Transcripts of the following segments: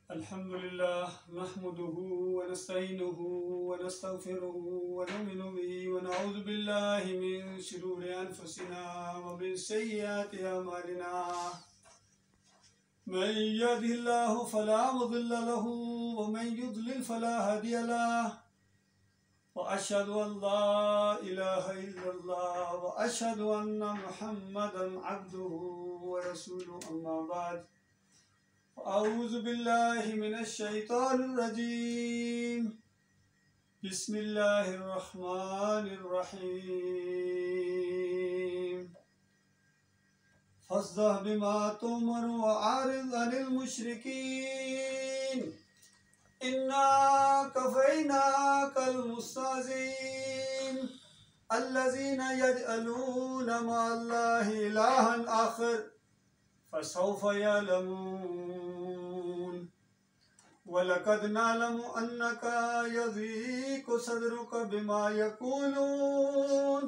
الحمد لله نحمده ونستعينه ونستغفره ونؤمن به ونعوذ بالله من شرور أنفسنا ومن سيئات أعمالنا من يهده الله فلا مضل له ومن يضلل فلا هادي له وأشهد أن لا إله إلا الله وأشهد أن محمدا عبده ورسوله أما بعد أعوذ بالله من الشيطان الرجيم بسم الله الرحمن الرحيم فاصدع بما تؤمر وأعرض عن المشركين إنا كفيناك المستهزئين الذين يجعلون مع الله إلها آخر فسوف يعلمون ولقد نعلم أنك يضيق صدرك بما يقولون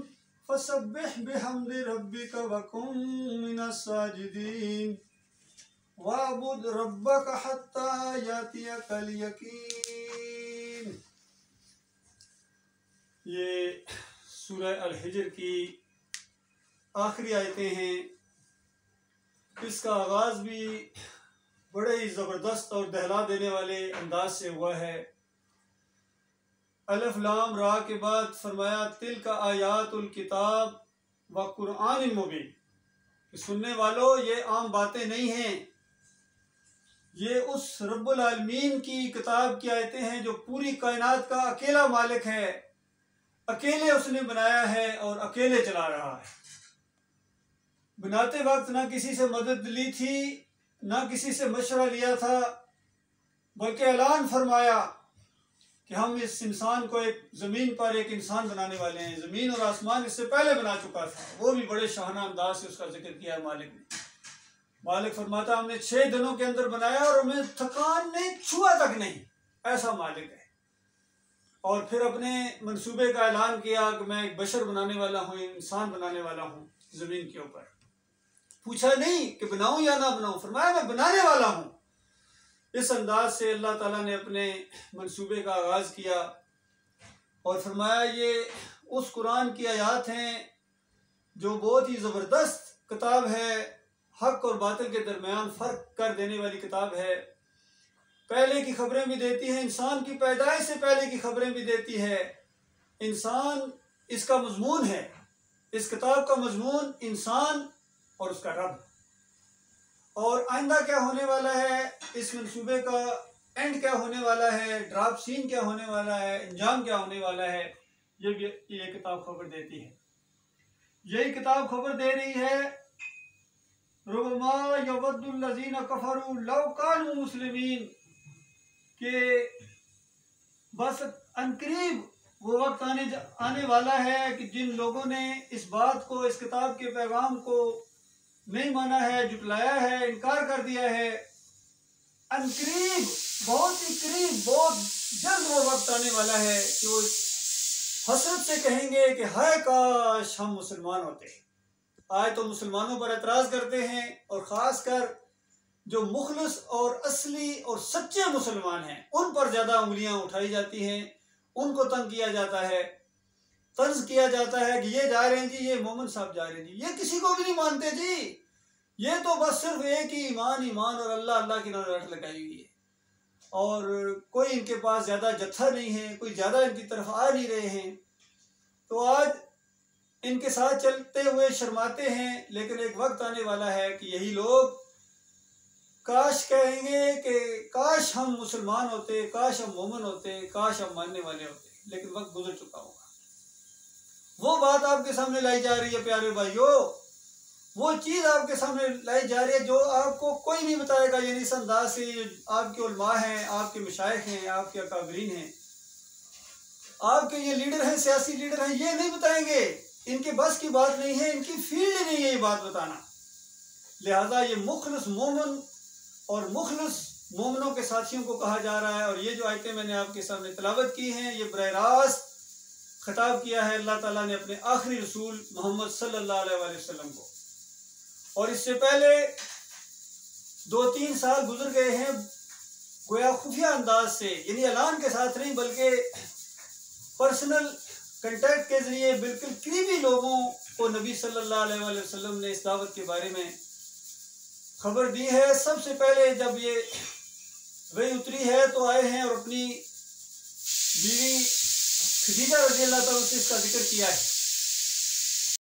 فسبح بحمد ربك وكن من الساجدين واعبد ربك حتى يأتيك اليقين۔ یہ سورہ الحجر کی آخری آیتیں ہیں۔ اس کا آغاز بھی بڑے ہی زبردست اور دہلا دینے والے انداز سے ہوا ہے۔ الف لام را کے بعد فرمایا تلک آیات الکتاب و قرآن مبین، کہ سننے والوں یہ عام باتیں نہیں ہیں، یہ اس رب العالمین کی کتاب کی آیتیں ہیں جو پوری کائنات کا اکیلا مالک ہے، اکیلے اس نے بنایا ہے اور اکیلے چلا رہا ہے۔ بناتے وقت نہ کسی سے مدد لی تھی، نہ کسی سے مشورہ لیا تھا، بلکہ اعلان فرمایا کہ ہم اس انسان کو ایک زمین پر ایک انسان بنانے والے ہیں۔ زمین اور آسمان اس سے پہلے بنا چکا تھا، وہ بھی بڑے شاہانہ انداز سے اس کا ذکر کیا ہے مالک نے۔ مالک فرماتا ہم نے 6 دنوں کے اندر بنایا اور ہمیں تھکان نے چھوا تک نہیں، ایسا مالک ہے۔ اور پھر اپنے منصوبے کا اعلان کیا کہ میں ایک بشر بنانے والا ہوں، انسان بنانے والا ہوں زمین کے اوپر۔ پوچھا نہیں کہ بناؤں یا نہ بناؤں، فرمایا میں بنانے والا ہوں۔ اس انداز سے اللہ تعالیٰ نے اپنے منصوبے کا آغاز کیا اور فرمایا یہ اس قرآن کی آیات ہیں جو بہت ہی زبردست کتاب ہے، حق اور باطل کے درمیان فرق کر دینے والی کتاب ہے۔ پہلے کی خبریں بھی دیتی ہے، انسان کی پیدائش سے پہلے کی خبریں بھی دیتی ہے۔ انسان اس کا مضمون ہے، اس کتاب کا مضمون انسان اور اس کا رب، اور آئندہ کیا ہونے والا ہے، اس منصوبے کا اینڈ کیا ہونے والا ہے، ڈراپ سین کیا ہونے والا ہے، انجام کیا ہونے والا ہے، یہ کتاب خبر دیتی ہے۔ یہی کتاب خبر دے رہی ہے ربما یود الذین کفروا لو کانوا مسلمین، کہ بس عنقریب وہ وقت آنے والا ہے کہ جن لوگوں نے اس بات کو، اس کتاب کے پیغام کو نہیں مانا ہے، جھٹلایا ہے، انکار کر دیا ہے، عنقریب بہت ہی قریب، بہت جلد وہ وقت آنے والا ہے کہ وہ حسرت سے کہیں گے کہ ہائے کاش ہم مسلمان ہوتے۔ آج تو مسلمانوں پر اعتراض کرتے ہیں، اور خاص کر جو مخلص اور اصلی اور سچے مسلمان ہیں ان پر زیادہ انگلیاں اٹھائی جاتی ہیں، ان کو تنگ کیا جاتا ہے، طنز کیا جاتا ہے کہ یہ جا رہے ہیں جی، یہ مومن صاحب جا رہے ہیں جی، یہ کسی کو بھی نہیں مانتے جی، یہ تو بس صرف ایک ہی ایمان اور اللہ کی رٹ لگائی ہوئی ہے، اور کوئی ان کے پاس زیادہ جتھا نہیں ہے، کوئی زیادہ ان کی طرف آ نہیں رہے ہیں۔ تو آج ان کے ساتھ چلتے ہوئے شرماتے ہیں، لیکن ایک وقت آنے والا ہے کہ یہی لوگ کاش کہیں گے کہ کاش ہم مسلمان ہوتے، کاش ہم مومن ہوتے، کاش ہم ماننے والے ہوتے، لیکن وقت گزر چکا ہوگا۔ وہ بات آپ کے سامنے لائی جا رہی ہے پیارے بھائیو، وہ چیز آپ کے سامنے لائی جا رہی ہے جو آپ کو کوئی نہیں بتائے گا، یعنی اس انداز سے آپ کے علماء ہیں، آپ کے مشائخ ہیں، آپ کے اکابرین ہیں، آپ کے یہ لیڈر ہیں، سیاسی لیڈر ہیں، یہ نہیں بتائیں گے، ان کے بس کی بات نہیں ہے، ان کی فیلڈ نہیں ہے یہ بات بتانا۔ لہٰذا یہ مخلص مومن اور مخلص مومنوں کے ساتھیوں کو کہا جا رہا ہے، اور یہ جو آیتیں میں نے آپ کے سامنے تلاوت کی ہیں، یہ براہ راست خطاب کیا ہے اللہ تعالیٰ نے اپنے آخری رسول محمد صلی اللہ علیہ وسلم کو، اور اس سے پہلے 2-3 سال گزر گئے ہیں، خفیہ انداز سے، یعنی اعلان کے ساتھ نہیں بلکہ پرسنل کنٹیکٹ کے ذریعے بالکل قریبی لوگوں کو نبی صلی اللہ علیہ وآلہ وسلم نے اس دعوت کے بارے میں خبر دی ہے۔ سب سے پہلے جب یہ وحی اتری ہے تو آئے ہیں اور اپنی بیوی خدیجہ رضی اللہ تعالیٰ سے اس کا ذکر کیا ہے